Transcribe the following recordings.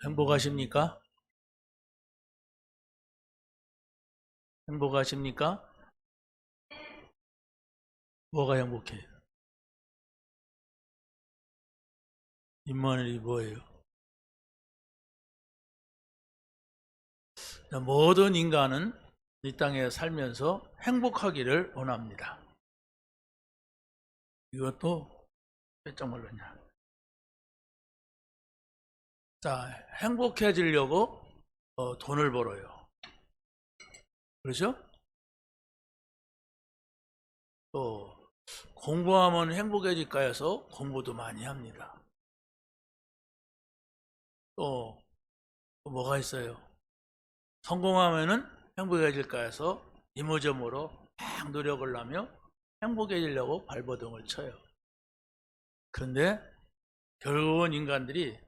행복하십니까? 행복하십니까? 뭐가 행복해요? 인문이 뭐예요? 모든 인간은 이 땅에 살면서 행복하기를 원합니다. 이것도 깜짝 놀랐냐? 자, 행복해지려고 돈을 벌어요. 그렇죠? 또 공부하면 행복해질까 해서 공부도 많이 합니다. 또 뭐가 있어요? 성공하면은 행복해질까 해서 이모저모로 막 노력을 하며 행복해지려고 발버둥을 쳐요. 그런데 결국은 인간들이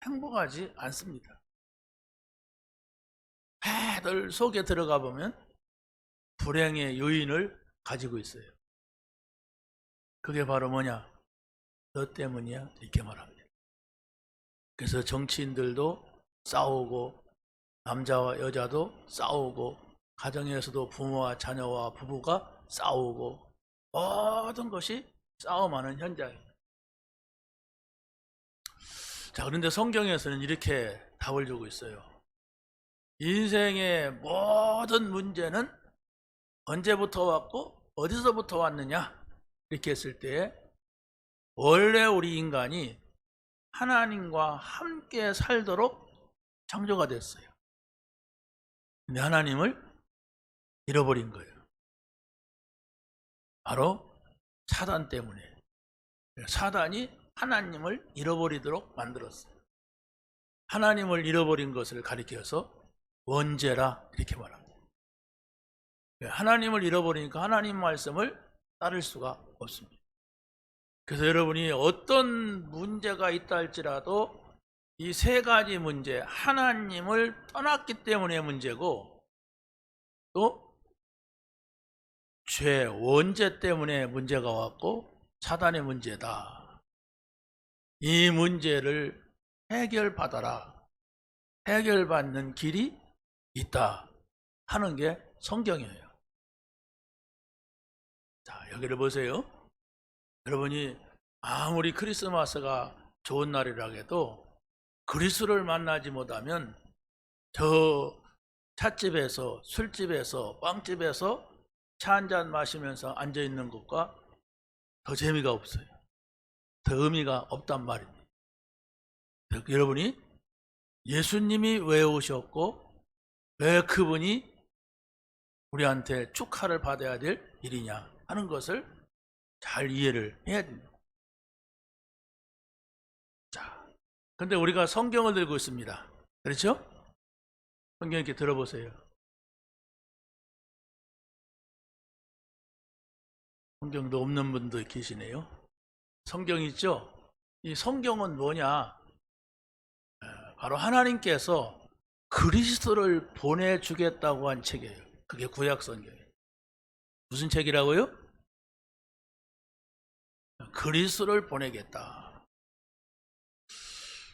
행복하지 않습니다. 다들 속에 들어가 보면 불행의 요인을 가지고 있어요. 그게 바로 뭐냐? 너 때문이야, 이렇게 말합니다. 그래서 정치인들도 싸우고 남자와 여자도 싸우고 가정에서도 부모와 자녀와 부부가 싸우고 모든 것이 싸움하는 현장입니다. 자, 그런데 성경에서는 이렇게 답을 주고 있어요. 인생의 모든 문제는 언제부터 왔고 어디서부터 왔느냐? 이렇게 했을 때 원래 우리 인간이 하나님과 함께 살도록 창조가 됐어요. 근데 하나님을 잃어버린 거예요. 바로 사단 때문에. 사단이 하나님을 잃어버리도록 만들었어요. 하나님을 잃어버린 것을 가리켜서 원죄라 이렇게 말합니다. 하나님을 잃어버리니까 하나님 말씀을 따를 수가 없습니다. 그래서 여러분이 어떤 문제가 있다 할지라도 이 세 가지 문제, 하나님을 떠났기 때문에 문제고 또 죄, 원죄 때문에 문제가 왔고 사단의 문제다. 이 문제를 해결받아라. 해결받는 길이 있다 하는 게 성경이에요. 자, 여기를 보세요. 여러분이 아무리 크리스마스가 좋은 날이라 해도 그리스도를 만나지 못하면 저 찻집에서 술집에서 빵집에서 차 한잔 마시면서 앉아있는 것과 더 재미가 없어요. 더 의미가 없단 말입니다. 여러분이 예수님이 왜 오셨고 왜 그분이 우리한테 축하를 받아야 될 일이냐 하는 것을 잘 이해를 해야 됩니다. 자, 근데 우리가 성경을 들고 있습니다. 그렇죠? 성경 이렇게 들어보세요. 성경도 없는 분도 계시네요. 성경 있죠? 이 성경은 뭐냐? 바로 하나님께서 그리스도를 보내주겠다고 한 책이에요. 그게 구약 성경이에요. 무슨 책이라고요? 그리스도를 보내겠다.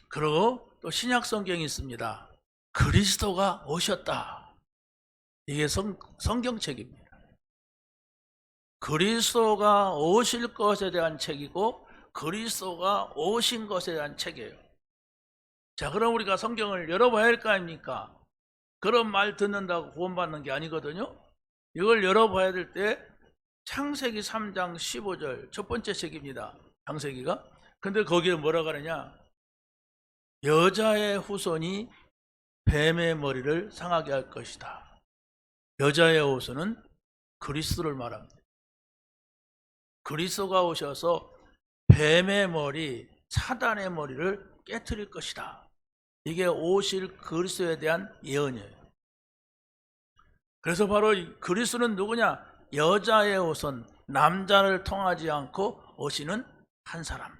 그리고 또 신약 성경이 있습니다. 그리스도가 오셨다. 이게 성경책입니다. 그리스도가 오실 것에 대한 책이고 그리스도가 오신 것에 대한 책이에요. 자, 그럼 우리가 성경을 열어봐야 할 거 아닙니까? 그런 말 듣는다고 구원받는 게 아니거든요. 이걸 열어봐야 될 때 창세기 3장 15절 첫 번째 책입니다. 창세기가. 근데 거기에 뭐라 그러냐? 여자의 후손이 뱀의 머리를 상하게 할 것이다. 여자의 후손은 그리스도를 말합니다. 그리스도가 오셔서 뱀의 머리, 사단의 머리를 깨트릴 것이다. 이게 오실 그리스도에 대한 예언이에요. 그래서 바로 그리스도는 누구냐? 여자의 후손, 남자를 통하지 않고 오시는 한 사람.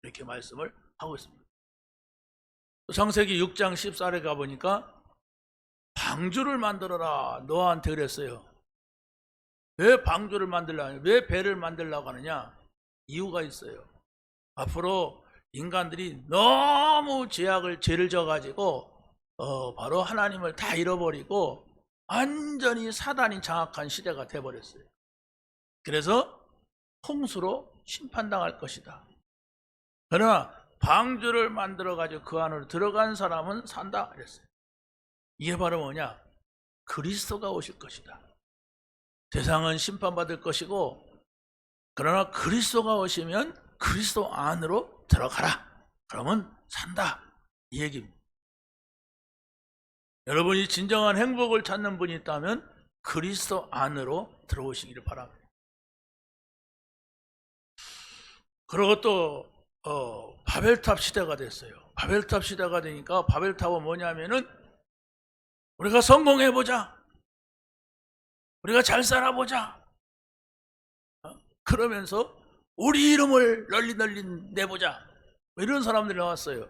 이렇게 말씀을 하고 있습니다. 창세기 6장 14절에 가보니까 방주를 만들어라 노아한테 그랬어요. 왜 방주를 만들려고 하냐? 왜 배를 만들려고 하느냐? 이유가 있어요. 앞으로 인간들이 너무 죄를 져가지고 바로 하나님을 다 잃어버리고 완전히 사단이 장악한 시대가 돼버렸어요. 그래서 홍수로 심판당할 것이다. 그러나 방주를 만들어가지고 그 안으로 들어간 사람은 산다 그랬어요. 이게 바로 뭐냐? 그리스도가 오실 것이다. 세상은 심판받을 것이고, 그러나 그리스도가 오시면 그리스도 안으로 들어가라. 그러면 산다. 이 얘기입니다. 여러분이 진정한 행복을 찾는 분이 있다면 그리스도 안으로 들어오시기를 바랍니다. 그리고 또 바벨탑 시대가 됐어요. 바벨탑 시대가 되니까 바벨탑은 뭐냐면은 우리가 성공해보자. 우리가 잘 살아보자. 그러면서 우리 이름을 널리 내보자. 이런 사람들이 나왔어요.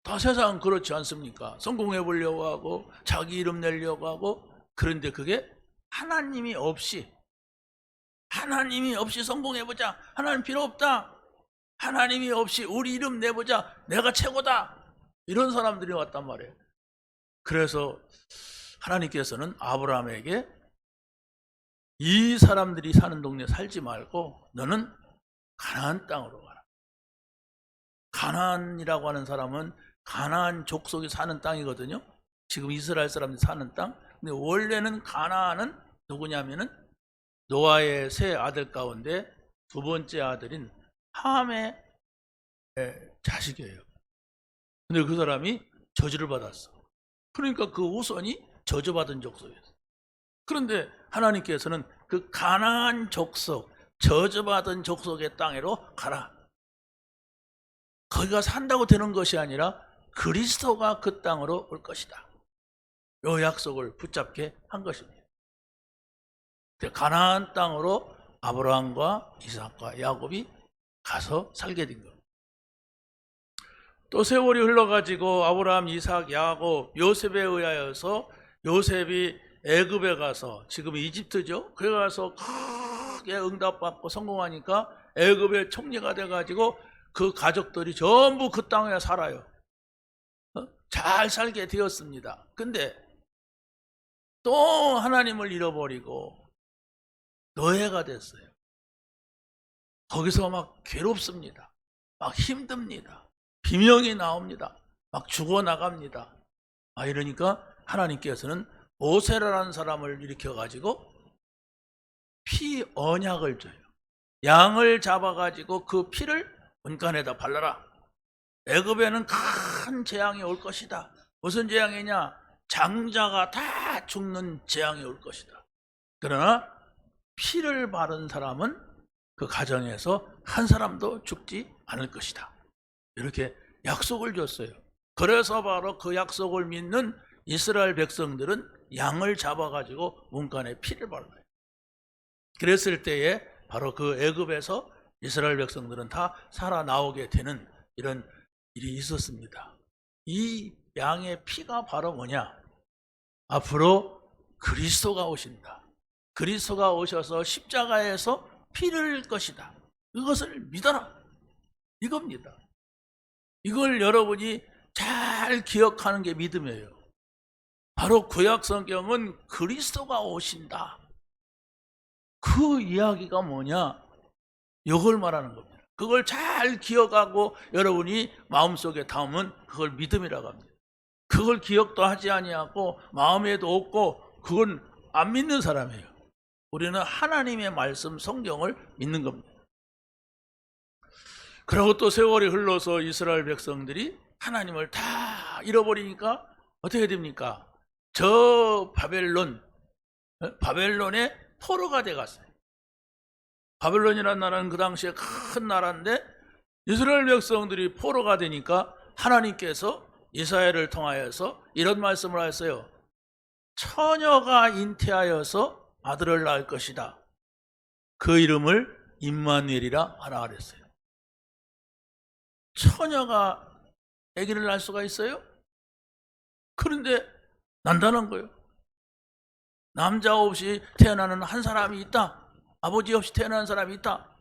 다 세상은 그렇지 않습니까? 성공해보려고 하고 자기 이름 내려고 하고. 그런데 그게 하나님이 없이 성공해보자. 하나님 필요 없다. 하나님이 없이 우리 이름 내보자. 내가 최고다. 이런 사람들이 왔단 말이에요. 그래서 하나님께서는 아브라함에게 이 사람들이 사는 동네 살지 말고 너는 가나안 땅으로 가라. 가나안이라고 하는 사람은 가나안 족속이 사는 땅이거든요. 지금 이스라엘 사람들이 사는 땅. 근데 원래는 가나안은 누구냐면은 노아의 세 아들 가운데 두 번째 아들인 함의 자식이에요. 근데 그 사람이 저주를 받았어. 그러니까 그 후손이 저주받은 족속이었어. 그런데 하나님께서는 그 가나안 족속, 저주받은 족속의 땅으로 가라. 거기가 산다고 되는 것이 아니라 그리스도가 그 땅으로 올 것이다. 이 약속을 붙잡게 한 것입니다. 가나안 땅으로 아브라함과 이삭과 야곱이 가서 살게 된 겁니다. 또 세월이 흘러가지고 아브라함, 이삭, 야곱, 요셉에 의하여서 요셉이 애굽에 가서, 지금 이집트죠. 그래 가서 크게 응답받고 성공하니까 애굽의 총리가 돼가지고 그 가족들이 전부 그 땅에 살아요. 잘 살게 되었습니다. 근데 또 하나님을 잃어버리고 노예가 됐어요. 거기서 막 괴롭습니다. 막 힘듭니다. 비명이 나옵니다. 막 죽어나갑니다. 이러니까 하나님께서는 모세라는 사람을 일으켜가지고 피 언약을 줘요. 양을 잡아가지고 그 피를 문간에다 발라라. 애굽에는 큰 재앙이 올 것이다. 무슨 재앙이냐? 장자가 다 죽는 재앙이 올 것이다. 그러나 피를 바른 사람은 그 가정에서 한 사람도 죽지 않을 것이다. 이렇게 약속을 줬어요. 그래서 바로 그 약속을 믿는 이스라엘 백성들은 양을 잡아가지고 문간에 피를 발라요. 그랬을 때에 바로 그 애굽에서 이스라엘 백성들은 다 살아나오게 되는 이런 일이 있었습니다. 이 양의 피가 바로 뭐냐? 앞으로 그리스도가 오신다. 그리스도가 오셔서 십자가에서 피를 흘릴 것이다. 이것을 믿어라. 이겁니다. 이걸 여러분이 잘 기억하는 게 믿음이에요. 바로 구약 성경은 그리스도가 오신다. 그 이야기가 뭐냐? 이걸 말하는 겁니다. 그걸 잘 기억하고 여러분이 마음속에 담으면 그걸 믿음이라고 합니다. 그걸 기억도 하지 아니하고 마음에도 없고 그건 안 믿는 사람이에요. 우리는 하나님의 말씀 성경을 믿는 겁니다. 그리고 또 세월이 흘러서 이스라엘 백성들이 하나님을 다 잃어버리니까 어떻게 됩니까? 저 바벨론의 포로가 돼갔어요. 바벨론이라는 나라는 그 당시에 큰 나라인데 이스라엘 백성들이 포로가 되니까 하나님께서 이사야를 통하여서 이런 말씀을 하셨어요. 처녀가 잉태하여서 아들을 낳을 것이다. 그 이름을 임마누엘이라 하라 그랬어요. 처녀가 아기를 낳을 수가 있어요? 그런데 난다는 거예요. 남자 없이 태어나는 한 사람이 있다. 아버지 없이 태어난 사람이 있다.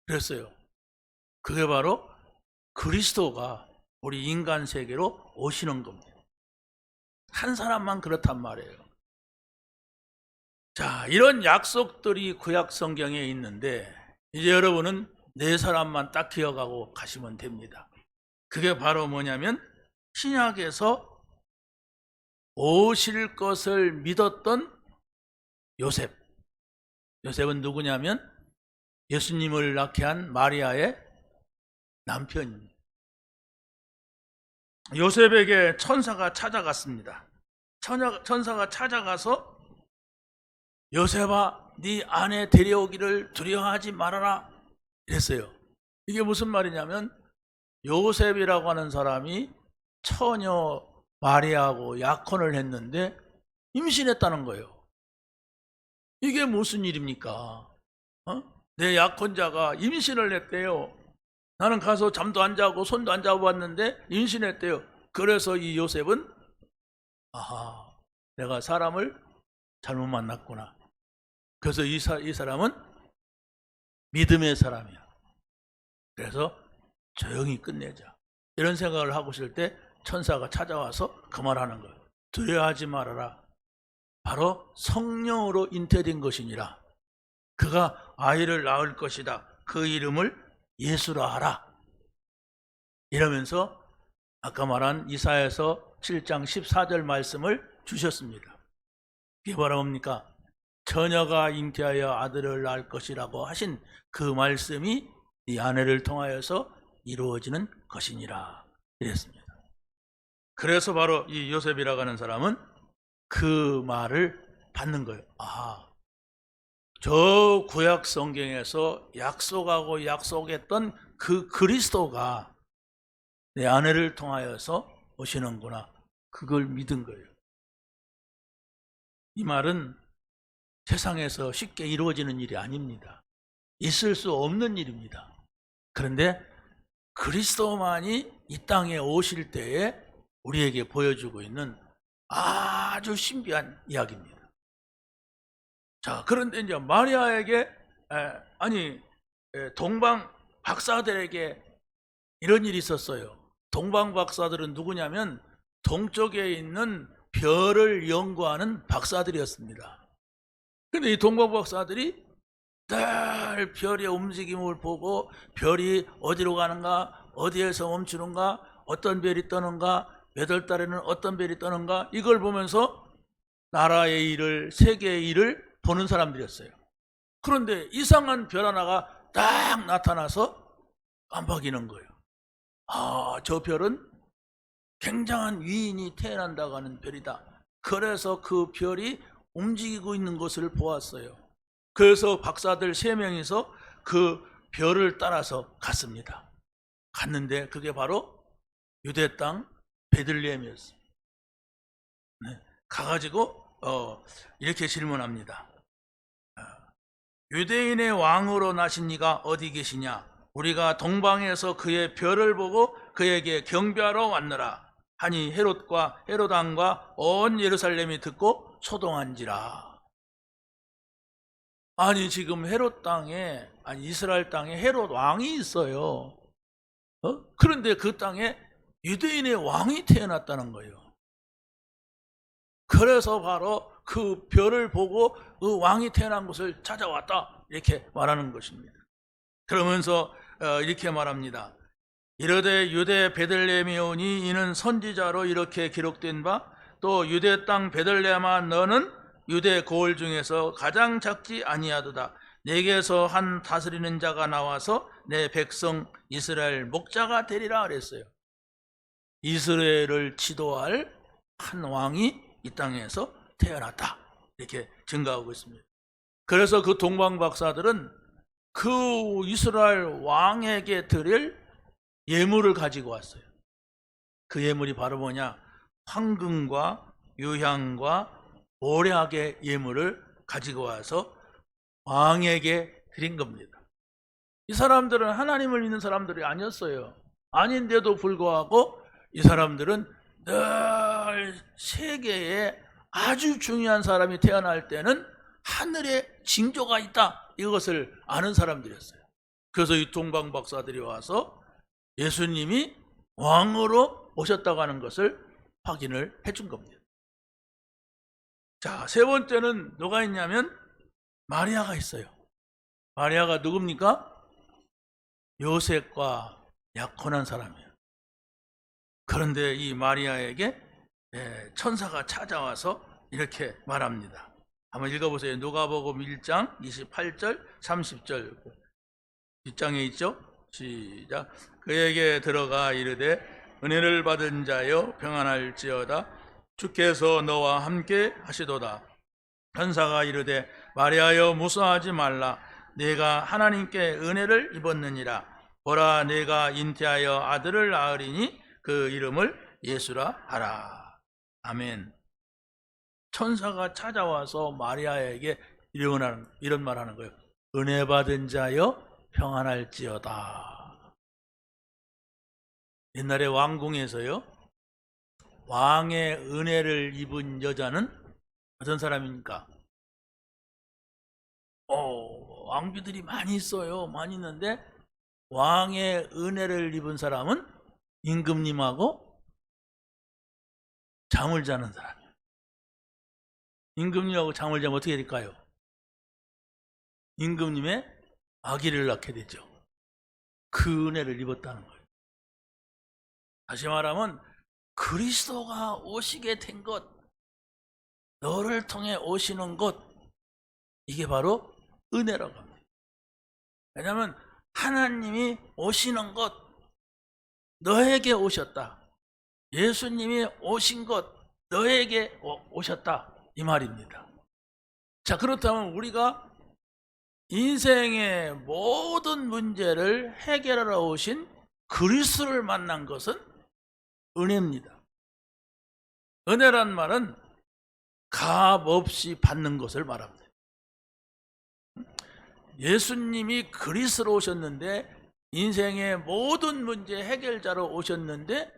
그랬어요. 그게 바로 그리스도가 우리 인간 세계로 오시는 겁니다. 한 사람만 그렇단 말이에요. 자, 이런 약속들이 구약 성경에 있는데 이제 여러분은 네 사람만 딱 기억하고 가시면 됩니다. 그게 바로 뭐냐면 신약에서 오실 것을 믿었던 요셉. 요셉은 누구냐면 예수님을 낳게 한 마리아의 남편입니다. 요셉에게 천사가 찾아갔습니다. 천사가 찾아가서 요셉아, 네 아내 데려오기를 두려워하지 말아라 이랬어요. 이게 무슨 말이냐면 요셉이라고 하는 사람이 처녀 마리아하고 약혼을 했는데 임신했다는 거예요. 이게 무슨 일입니까? 내 약혼자가 임신을 했대요. 나는 가서 잠도 안 자고 손도 안 잡아봤는데 임신했대요. 그래서 이 요셉은 아하, 내가 사람을 잘못 만났구나. 그래서 이 사람은 믿음의 사람이야. 그래서 조용히 끝내자. 이런 생각을 하고 있을 때 천사가 찾아와서 그 말하는 거예요. 두려워하지 말아라. 바로 성령으로 잉태된 것이니라. 그가 아이를 낳을 것이다. 그 이름을 예수라 하라. 이러면서 아까 말한 이사야서 7장 14절 말씀을 주셨습니다. 이게 바로 뭡니까? 처녀가 잉태하여 아들을 낳을 것이라고 하신 그 말씀이 이 아내를 통하여서 이루어지는 것이니라 이랬습니다. 그래서 바로 이 요셉이라고 하는 사람은 그 말을 받는 거예요. 아, 저 구약 성경에서 약속하고 약속했던 그 그리스도가 내 아내를 통하여서 오시는구나. 그걸 믿은 거예요. 이 말은 세상에서 쉽게 이루어지는 일이 아닙니다. 있을 수 없는 일입니다. 그런데 그리스도만이 이 땅에 오실 때에 우리에게 보여주고 있는 아주 신비한 이야기입니다. 자, 그런데 이제 마리아에게 동방 박사들에게 이런 일이 있었어요. 동방 박사들은 누구냐면 동쪽에 있는 별을 연구하는 박사들이었습니다. 근데 이 동방 박사들이 늘 별의 움직임을 보고 별이 어디로 가는가, 어디에서 멈추는가, 어떤 별이 떠는가, 몇 월 달에는 어떤 별이 떠는가, 이걸 보면서 나라의 일을, 세계의 일을 보는 사람들이었어요. 그런데 이상한 별 하나가 딱 나타나서 깜빡이는 거예요. 아, 저 별은 굉장한 위인이 태어난다고 하는 별이다. 그래서 그 별이 움직이고 있는 것을 보았어요. 그래서 박사들 3명이서 그 별을 따라서 갔습니다. 갔는데 그게 바로 유대 땅 베들레헴이었어요. 네. 가가지고 이렇게 질문합니다. 유대인의 왕으로 나신 이가 어디 계시냐? 우리가 동방에서 그의 별을 보고 그에게 경배하러 왔노라 하니 헤롯과 헤롯 왕과 온 예루살렘이 듣고 소동한지라. 아니, 지금 헤롯 땅에, 이스라엘 땅에 헤롯 왕이 있어요. 그런데 그 땅에 유대인의 왕이 태어났다는 거예요. 그래서 바로 그 별을 보고 그 왕이 태어난 곳을 찾아왔다, 이렇게 말하는 것입니다. 그러면서 이렇게 말합니다. 이르되 유대 베들레헴에 오니 이는 선지자로 이렇게 기록된 바, 또 유대 땅 베들레헴아 너는 유대 고을 중에서 가장 작지 아니하도다. 내게서 한 다스리는 자가 나와서 내 백성 이스라엘 목자가 되리라 그랬어요. 이스라엘을 지도할 한 왕이 이 땅에서 태어났다, 이렇게 증거하고 있습니다. 그래서 그 동방 박사들은 그 이스라엘 왕에게 드릴 예물을 가지고 왔어요. 그 예물이 바로 뭐냐? 황금과 유향과 모략의 예물을 가지고 와서 왕에게 드린 겁니다. 이 사람들은 하나님을 믿는 사람들이 아니었어요. 아닌데도 불구하고 이 사람들은 늘 세계에 아주 중요한 사람이 태어날 때는 하늘에 징조가 있다, 이것을 아는 사람들이었어요. 그래서 이 동방 박사들이 와서 예수님이 왕으로 오셨다고 하는 것을 확인을 해준 겁니다. 자, 세 번째는 누가 있냐면 마리아가 있어요. 마리아가 누굽니까? 요셉과 약혼한 사람이에요. 그런데 이 마리아에게 천사가 찾아와서 이렇게 말합니다. 한번 읽어보세요. 누가복음 1장 28절 30절 뒷장에 있죠? 시작. 그에게 들어가 이르되 은혜를 받은 자여 평안할지어다. 주께서 너와 함께 하시도다. 천사가 이르되 마리아여 무서워하지 말라. 네가 하나님께 은혜를 입었느니라. 보라 네가 잉태하여 아들을 낳으리니 그 이름을 예수라 하라. 아멘. 천사가 찾아와서 마리아에게 이런 말하는 거예요. 은혜 받은 자여 평안할지어다. 옛날에 왕궁에서요, 왕의 은혜를 입은 여자는 어떤 사람입니까? 왕비들이 많이 있어요. 많이 있는데 왕의 은혜를 입은 사람은 임금님하고 잠을 자는 사람이에요. 임금님하고 잠을 자면 어떻게 될까요? 임금님의 아기를 낳게 되죠. 그 은혜를 입었다는 거예요. 다시 말하면 그리스도가 오시게 된 것, 너를 통해 오시는 것, 이게 바로 은혜라고 합니다. 왜냐하면 하나님이 오시는 것, 너에게 오셨다. 예수님이 오신 것, 너에게 오셨다. 이 말입니다. 자, 그렇다면 우리가 인생의 모든 문제를 해결하러 오신 그리스도를 만난 것은 은혜입니다. 은혜란 말은 값 없이 받는 것을 말합니다. 예수님이 그리스도로 오셨는데, 인생의 모든 문제 해결자로 오셨는데,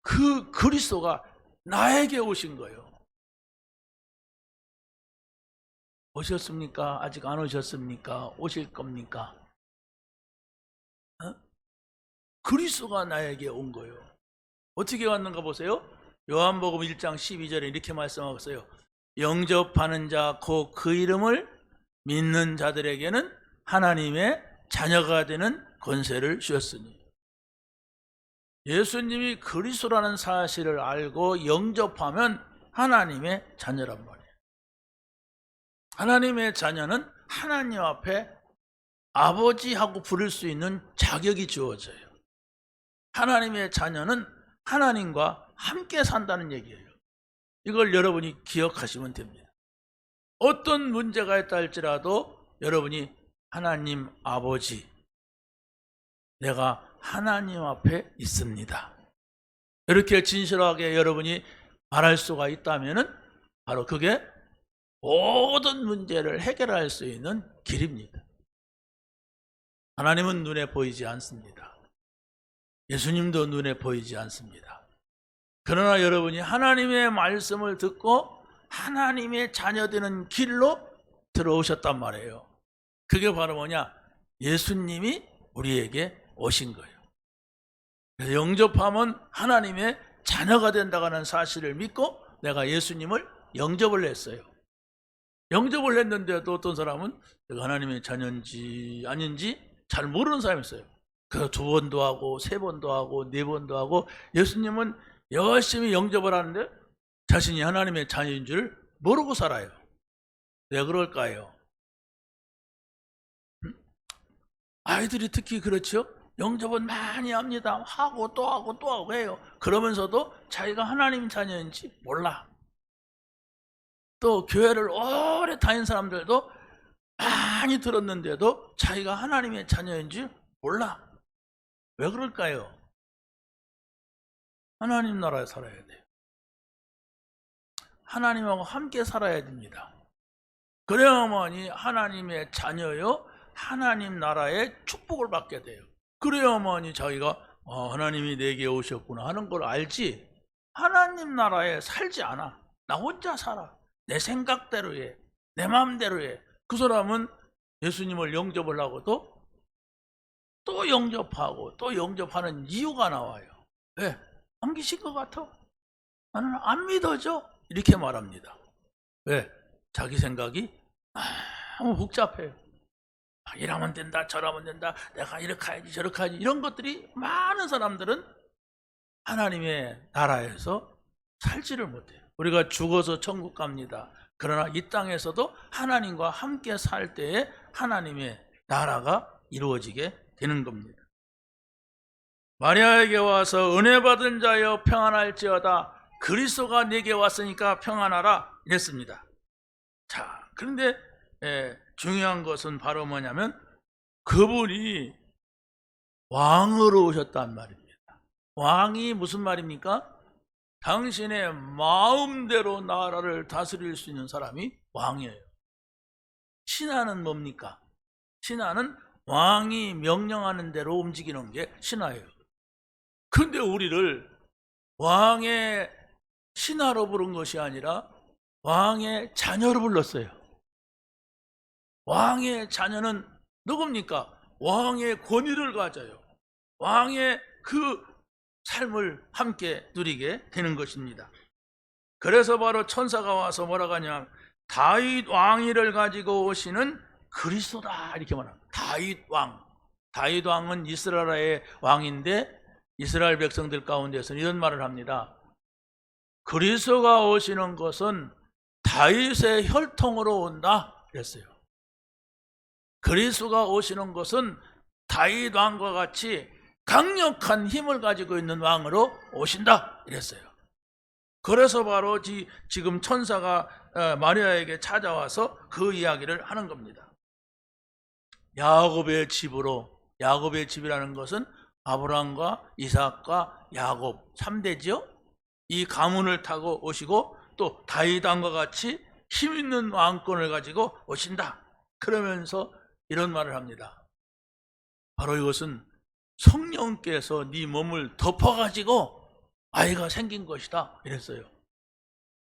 그 그리스도가 나에게 오신 거예요. 오셨습니까? 아직 안 오셨습니까? 오실 겁니까? 그리스도가 나에게 온 거예요. 어떻게 왔는가 보세요. 요한복음 1장 12절에 이렇게 말씀하고 있어요. 영접하는 자 곧 그 이름을 믿는 자들에게는 하나님의 자녀가 되는 권세를 주셨으니. 예수님이 그리스도라는 사실을 알고 영접하면 하나님의 자녀란 말이에요. 하나님의 자녀는 하나님 앞에 아버지하고 부를 수 있는 자격이 주어져요. 하나님의 자녀는 하나님과 함께 산다는 얘기예요. 이걸 여러분이 기억하시면 됩니다. 어떤 문제가 있다 할지라도 여러분이 하나님 아버지, 내가 하나님 앞에 있습니다, 이렇게 진실하게 여러분이 말할 수가 있다면 바로 그게 모든 문제를 해결할 수 있는 길입니다. 하나님은 눈에 보이지 않습니다. 예수님도 눈에 보이지 않습니다. 그러나 여러분이 하나님의 말씀을 듣고 하나님의 자녀되는 길로 들어오셨단 말이에요. 그게 바로 뭐냐? 예수님이 우리에게 오신 거예요. 그래서 영접하면 하나님의 자녀가 된다고 하는 사실을 믿고 내가 예수님을 영접을 했어요. 영접을 했는데도 어떤 사람은 내가 하나님의 자녀인지 아닌지 잘 모르는 사람이 있어요. 그래서 2번도 하고 3번도 하고 4번도 하고 예수님은 열심히 영접을 하는데 자신이 하나님의 자녀인 줄 모르고 살아요. 왜 그럴까요? 아이들이 특히 그렇죠. 영접은 많이 합니다. 하고 또 하고 또 하고 해요. 그러면서도 자기가 하나님 자녀인지 몰라. 또 교회를 오래 다닌 사람들도 많이 들었는데도 자기가 하나님의 자녀인지 몰라. 왜 그럴까요? 하나님 나라에 살아야 돼요. 하나님하고 함께 살아야 됩니다. 그래야만이 하나님의 자녀요, 하나님 나라의 축복을 받게 돼요. 그래야만이 자기가 하나님이 내게 오셨구나 하는 걸 알지, 하나님 나라에 살지 않아. 나 혼자 살아. 내 생각대로 해. 내 마음대로 해. 그 사람은 예수님을 영접을 하고도 또 영접하고 또 영접하는 이유가 나와요. 왜? 남기신 것 같아? 나는 안 믿어져? 이렇게 말합니다. 왜? 자기 생각이 너무 복잡해요. 이러면 된다, 저러면 된다, 내가 이렇게 하야지, 저렇게 하야지, 이런 것들이 많은 사람들은 하나님의 나라에서 살지를 못해요. 우리가 죽어서 천국 갑니다. 그러나 이 땅에서도 하나님과 함께 살 때에 하나님의 나라가 이루어지게 되는 겁니다. 마리아에게 와서 은혜 받은 자여 평안할지어다, 그리스도가 내게 왔으니까 평안하라 이랬습니다. 자, 그런데 중요한 것은 바로 뭐냐면 그분이 왕으로 오셨단 말입니다. 왕이 무슨 말입니까? 당신의 마음대로 나라를 다스릴 수 있는 사람이 왕이에요. 신하는 뭡니까? 신하는 왕이 명령하는 대로 움직이는 게 신하예요. 그런데 우리를 왕의 신하로 부른 것이 아니라 왕의 자녀로 불렀어요. 왕의 자녀는 누굽니까? 왕의 권위를 가져요. 왕의 그 삶을 함께 누리게 되는 것입니다. 그래서 바로 천사가 와서 뭐라고 하냐, 다윗 왕위를 가지고 오시는 그리스도다 이렇게 말합니다. 다윗 왕. 다윗 왕은 이스라엘의 왕인데 이스라엘 백성들 가운데서는 이런 말을 합니다. 그리스도가 오시는 것은 다윗의 혈통으로 온다 그랬어요. 그리스도가 오시는 것은 다윗 왕과 같이 강력한 힘을 가지고 있는 왕으로 오신다 이랬어요. 그래서 바로 지금 천사가 마리아에게 찾아와서 그 이야기를 하는 겁니다. 야곱의 집으로, 야곱의 집이라는 것은 아브라함과 이삭과 야곱 3대지요. 이 가문을 타고 오시고 또 다윗 왕과 같이 힘 있는 왕권을 가지고 오신다. 그러면서 이런 말을 합니다. 바로 이것은 성령께서 네 몸을 덮어가지고 아이가 생긴 것이다 이랬어요.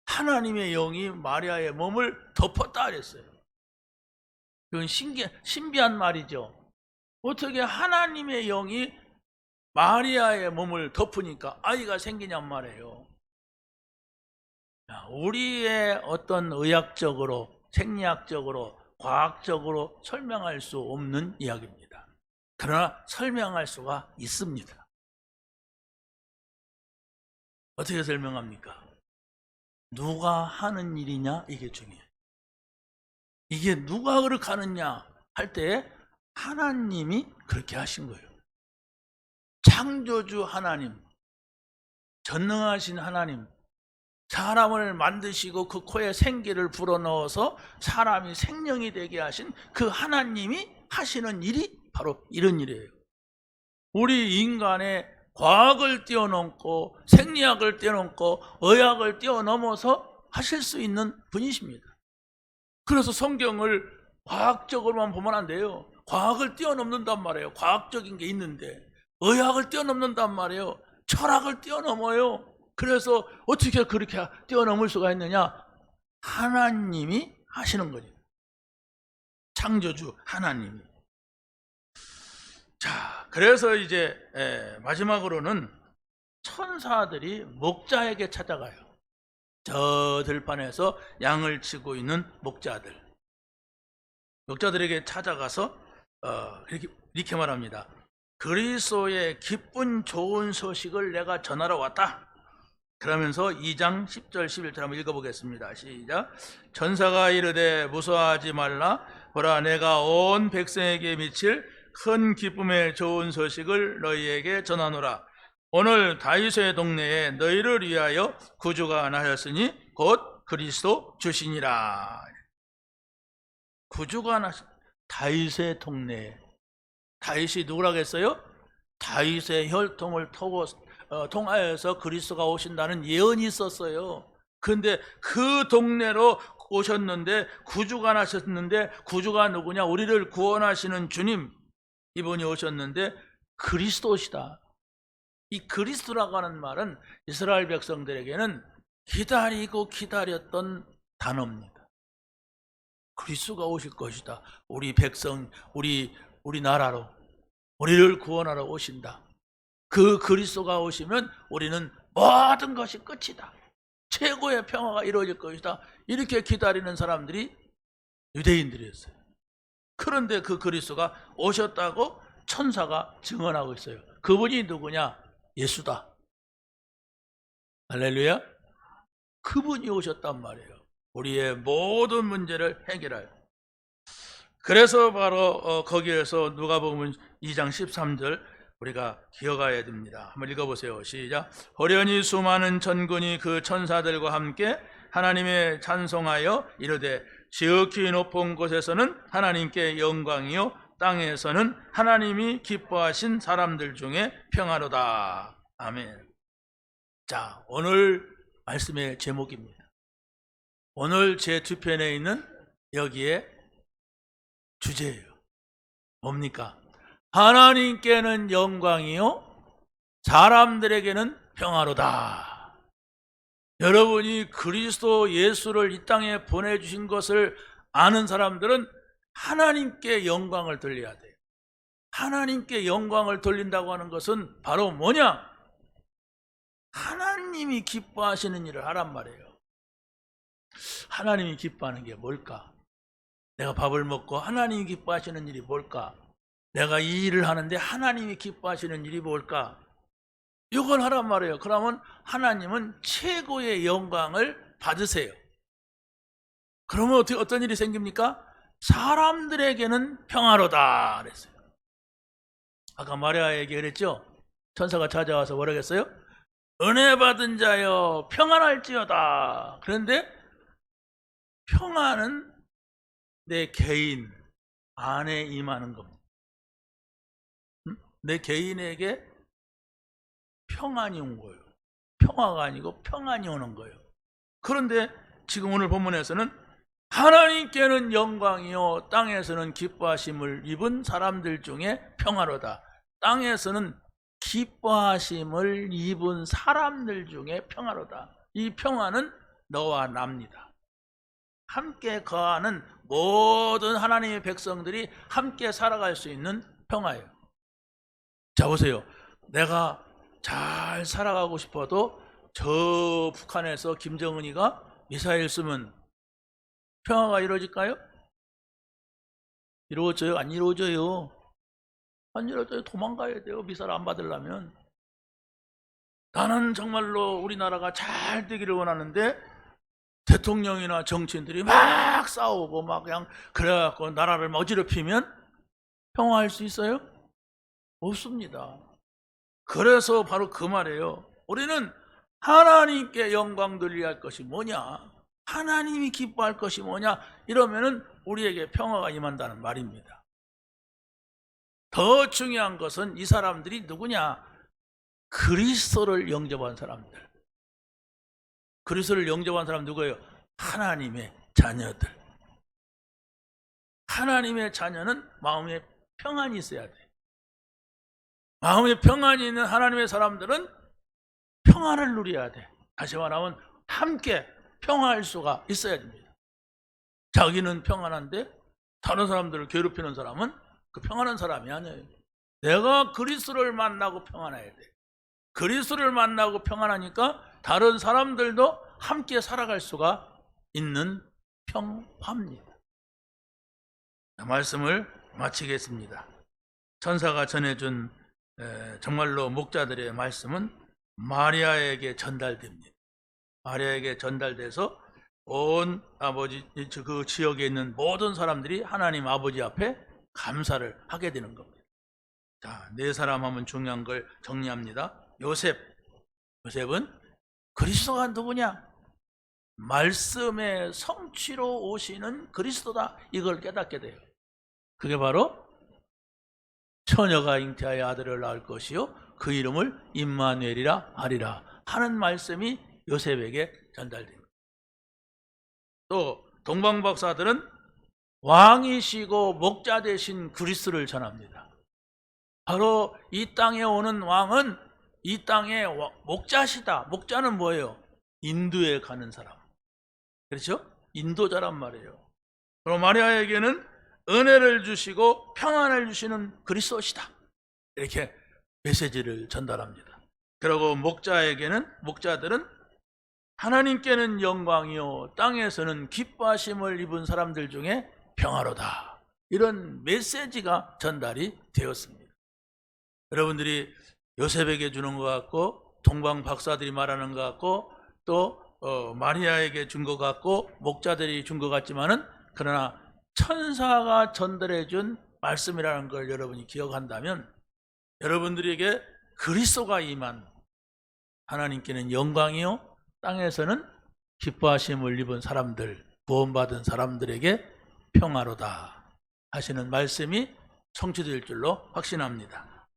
하나님의 영이 마리아의 몸을 덮었다 이랬어요. 이건 신비한 말이죠. 어떻게 하나님의 영이 마리아의 몸을 덮으니까 아이가 생기냔 말이에요. 우리의 어떤 의학적으로, 생리학적으로, 과학적으로 설명할 수 없는 이야기입니다. 그러나 설명할 수가 있습니다. 어떻게 설명합니까? 누가 하는 일이냐 이게 중요해요. 이게 누가 그렇게 하느냐 할 때 하나님이 그렇게 하신 거예요. 창조주 하나님, 전능하신 하나님, 사람을 만드시고 그 코에 생기를 불어넣어서 사람이 생명이 되게 하신 그 하나님이 하시는 일이 바로 이런 일이에요. 우리 인간의 과학을 뛰어넘고 생리학을 뛰어넘고 의학을 뛰어넘어서 하실 수 있는 분이십니다. 그래서 성경을 과학적으로만 보면 안 돼요. 과학을 뛰어넘는단 말이에요. 과학적인 게 있는데 의학을 뛰어넘는단 말이에요. 철학을 뛰어넘어요. 그래서 어떻게 그렇게 뛰어넘을 수가 있느냐? 하나님이 하시는 거죠. 창조주 하나님이. 자, 그래서 이제 마지막으로는 천사들이 목자에게 찾아가요. 저 들판에서 양을 치고 있는 목자들. 목자들에게 찾아가서 이렇게 말합니다. 그리스도의 기쁜 좋은 소식을 내가 전하러 왔다. 그러면서 2장 10절 11절 한번 읽어보겠습니다. 시작. 천사가 이르되 무서워하지 말라. 보라, 내가 온 백성에게 미칠 큰 기쁨의 좋은 소식을 너희에게 전하노라. 오늘 다윗의 동네에 너희를 위하여 구주가 나셨으니 곧 그리스도 주시니라. 구주가 나셨. 다윗의 동네에. 다윗이 누구라겠어요? 다윗의 혈통을 통하여서 그리스도가 오신다는 예언이 있었어요. 그런데 그 동네로 오셨는데 구주가 나셨는데, 구주가 누구냐? 우리를 구원하시는 주님, 이분이 오셨는데 그리스도시다. 이 그리스도라고 하는 말은 이스라엘 백성들에게는 기다리고 기다렸던 단어입니다. 그리스도가 오실 것이다. 우리 백성, 우리 나라로, 우리를 구원하러 오신다. 그 그리스도가 오시면 우리는 모든 것이 끝이다. 최고의 평화가 이루어질 것이다. 이렇게 기다리는 사람들이 유대인들이었어요. 그런데 그 그리스도가 오셨다고 천사가 증언하고 있어요. 그분이 누구냐? 예수다. 할렐루야. 그분이 오셨단 말이에요. 우리의 모든 문제를 해결할. 그래서 바로 거기에서 누가복음 2장 13절 우리가 기억해야 됩니다. 한번 읽어보세요. 시작. 호련히 수많은 천군이 그 천사들과 함께 하나님의 찬송하여 이르되 지극히 높은 곳에서는 하나님께 영광이요 땅에서는 하나님이 기뻐하신 사람들 중에 평화로다. 아멘. 자, 오늘 말씀의 제목입니다. 오늘 제 뒤편에 있는 여기에 주제예요. 뭡니까? 하나님께는 영광이요 사람들에게는 평화로다. 여러분이 그리스도 예수를 이 땅에 보내주신 것을 아는 사람들은 하나님께 영광을 돌려야 돼요. 하나님께 영광을 돌린다고 하는 것은 바로 뭐냐? 하나님이 기뻐하시는 일을 하란 말이에요. 하나님이 기뻐하는 게 뭘까? 내가 밥을 먹고 하나님이 기뻐하시는 일이 뭘까? 내가 이 일을 하는데 하나님이 기뻐하시는 일이 뭘까? 이걸 하란 말이에요. 그러면 하나님은 최고의 영광을 받으세요. 그러면 어떤 일이 생깁니까? 사람들에게는 평화로다 그랬어요. 아까 마리아에게 그랬죠? 천사가 찾아와서 뭐라고 했어요? 은혜 받은 자여 평안할지어다. 그런데 평안은 내 개인 안에 임하는 겁니다. 내 개인에게 평안이 온 거예요. 평화가 아니고 평안이 오는 거예요. 그런데 지금 오늘 본문에서는 하나님께는 영광이요 땅에서는 기뻐하심을 입은 사람들 중에 평화로다. 땅에서는 기뻐하심을 입은 사람들 중에 평화로다. 이 평화는 너와 납니다. 함께 거하는 모든 하나님의 백성들이 함께 살아갈 수 있는 평화예요. 자, 보세요. 내가 잘 살아가고 싶어도 저 북한에서 김정은이가 미사일 쏘면 평화가 이루어질까요? 이루어져요? 안 이루어져요? 안 이루어져요. 도망가야 돼요. 미사일 안 받으려면. 나는 정말로 우리나라가 잘 되기를 원하는데 대통령이나 정치인들이 막 싸우고 막 그냥 그래갖고 나라를 어지럽히면 평화할 수 있어요? 없습니다. 그래서 바로 그 말이에요. 우리는 하나님께 영광 돌려야 할 것이 뭐냐? 하나님이 기뻐할 것이 뭐냐? 이러면은 우리에게 평화가 임한다는 말입니다. 더 중요한 것은 이 사람들이 누구냐? 그리스도를 영접한 사람들. 그리스도를 영접한 사람 누구예요? 하나님의 자녀들. 하나님의 자녀는 마음에 평안이 있어야 돼. 마음에 평안이 있는 하나님의 사람들은 평안을 누려야 돼. 다시 말하면 함께 평화할 수가 있어야 됩니다. 자기는 평안한데 다른 사람들을 괴롭히는 사람은 그 평안한 사람이 아니에요. 내가 그리스도를 만나고 평안해야 돼. 그리스도를 만나고 평안하니까 다른 사람들도 함께 살아갈 수가 있는 평화입니다. 말씀을 마치겠습니다. 천사가 전해준 정말로 목자들의 말씀은 마리아에게 전달됩니다. 마리아에게 전달돼서 온 아버지 그 지역에 있는 모든 사람들이 하나님 아버지 앞에 감사를 하게 되는 겁니다. 자, 네 사람 하면 중요한 걸 정리합니다. 요셉은 그리스도가 누구냐? 말씀의 성취로 오시는 그리스도다. 이걸 깨닫게 돼요. 그게 바로 처녀가 잉태하여 아들을 낳을 것이요 그 이름을 임마누엘이라 하리라 하는 말씀이 요셉에게 전달됩니다. 또 동방박사들은 왕이시고 목자 되신 그리스도를 전합니다. 바로 이 땅에 오는 왕은 이 땅의 목자시다. 목자는 뭐예요? 인도에 가는 사람. 그렇죠? 인도자란 말이에요. 그럼 마리아에게는 은혜를 주시고 평안을 주시는 그리스도시다. 이렇게 메시지를 전달합니다. 그리고 목자들은 하나님께는 영광이요 땅에서는 기뻐하심을 입은 사람들 중에 평화로다. 이런 메시지가 전달이 되었습니다. 여러분들이 요셉에게 주는 것 같고 동방 박사들이 말하는 것 같고 또 마리아에게 준 것 같고 목자들이 준 것 같지만은 그러나 천사가 전달해 준 말씀이라는 걸 여러분이 기억한다면 여러분들에게 그리스도가 임한 하나님께는 영광이요 땅에서는 기뻐하심을 입은 사람들, 구원받은 사람들에게 평화로다 하시는 말씀이 성취될 줄로 확신합니다.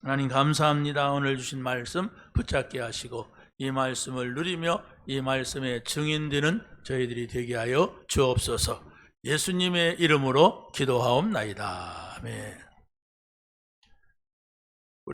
하나님 감사합니다. 오늘 주신 말씀 붙잡게 하시고 이 말씀을 누리며 이 말씀의 증인되는 저희들이 되게 하여 주옵소서. 예수님의 이름으로 기도하옵나이다. 아멘.